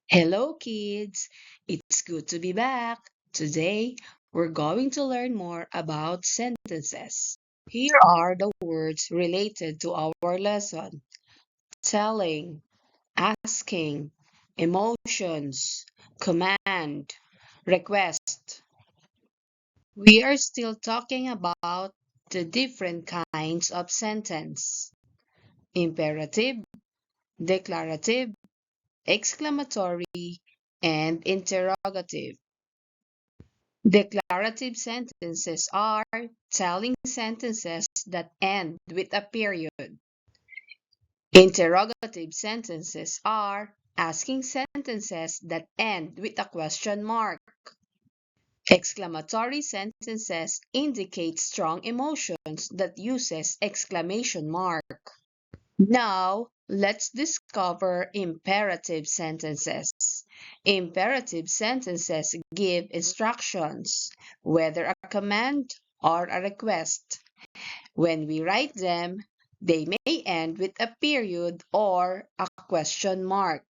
Hello, kids! It's good to be back. Today, we're going to learn more about sentences. Here are the words related to our lesson: telling, asking, emotions, command, request. We are still talking about the different kinds of sentence: imperative, declarative, exclamatory, and interrogative. Declarative sentences are telling sentences that end with a period. Interrogative sentences are asking sentences that end with a question mark. Exclamatory sentences indicate strong emotions that uses exclamation mark. Now, let's discover imperative sentences. Imperative sentences give instructions, whether a command or a request. When we write them, they may end with a period or a question mark.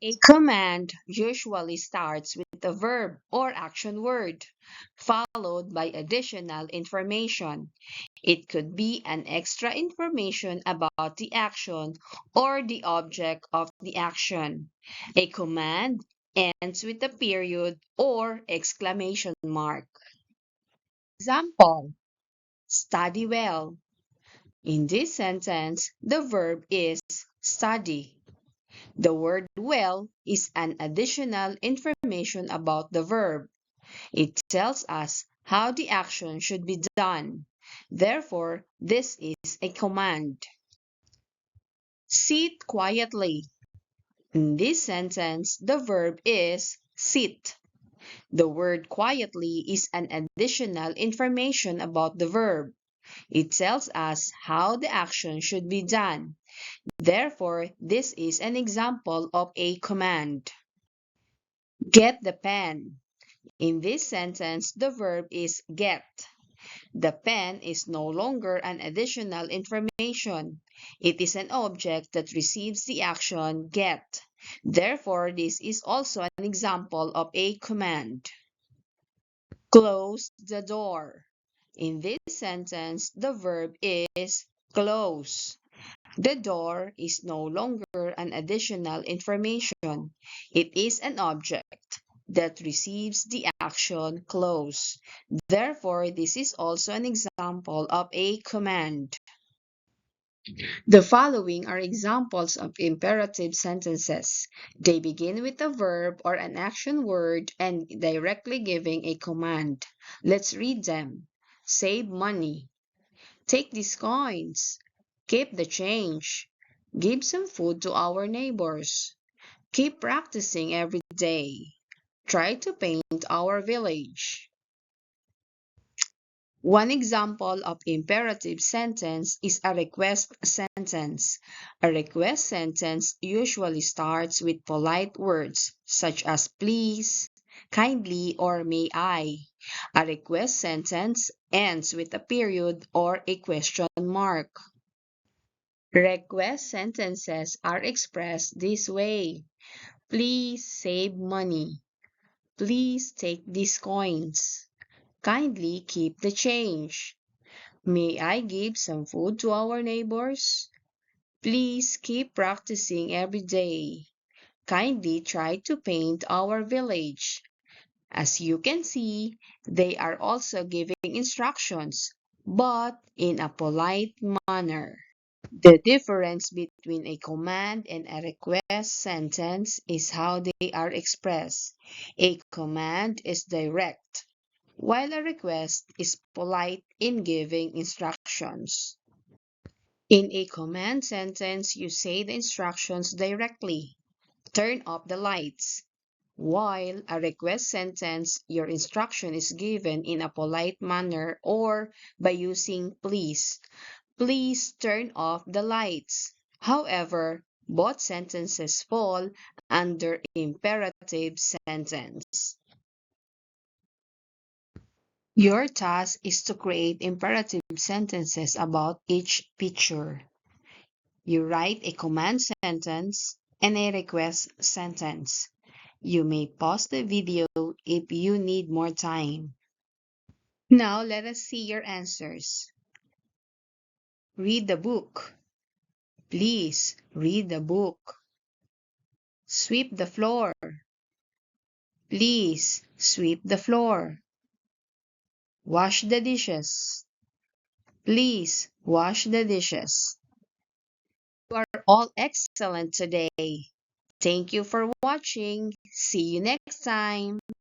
A command usually starts with a verb or action word, followed by additional information. It could be an extra information about the action or the object of the action. A command ends with a period or exclamation mark. Example: study well. In this sentence, the verb is study. The word well is an additional information about the verb. It tells us how the action should be done. Therefore, this is a command. Sit quietly. In this sentence, the verb is sit. The word quietly is an additional information about the verb. It tells us how the action should be done. Therefore, this is an example of a command. Get the pen. In this sentence, the verb is get. The pen is no longer an additional information. It is an object that receives the action get. Therefore, this is also an example of a command. Close the door. In this sentence, the verb is close. The door is no longer an additional information. It is an object that receives the action close. Therefore, this is also an example of a command. The following are examples of imperative sentences. They begin with a verb or an action word and directly giving a command. Let's read them. Save money. Take these coins. Keep the change. Give some food to our neighbors. Keep practicing every day. Try to paint our village. One example of imperative sentence is a request sentence. A request sentence usually starts with polite words such as please, kindly, or may I. A request sentence ends with a period or a question mark. Request sentences are expressed this way: please save money. Please take these coins. Kindly keep the change. May I give some food to our neighbors? Please keep practicing every day. Kindly try to paint our village. As you can see, they are also giving instructions, but in a polite manner. The difference between a command and a request sentence is how they are expressed. A command is direct, while a request is polite in giving instructions. In a command sentence, you say the instructions directly. Turn off the lights. While a request sentence, your instruction is given in a polite manner or by using please. Please turn off the lights. However, both sentences fall under imperative sentence. Your task is to create imperative sentences about each picture. You write a command sentence, and a request sentence. You may pause the video if you need more time. Now let us see your answers. Read the book. Please read the book. Sweep the floor. Please sweep the floor. Wash the dishes. Please wash the dishes. You are all excellent today. Thank you for watching. See you next time.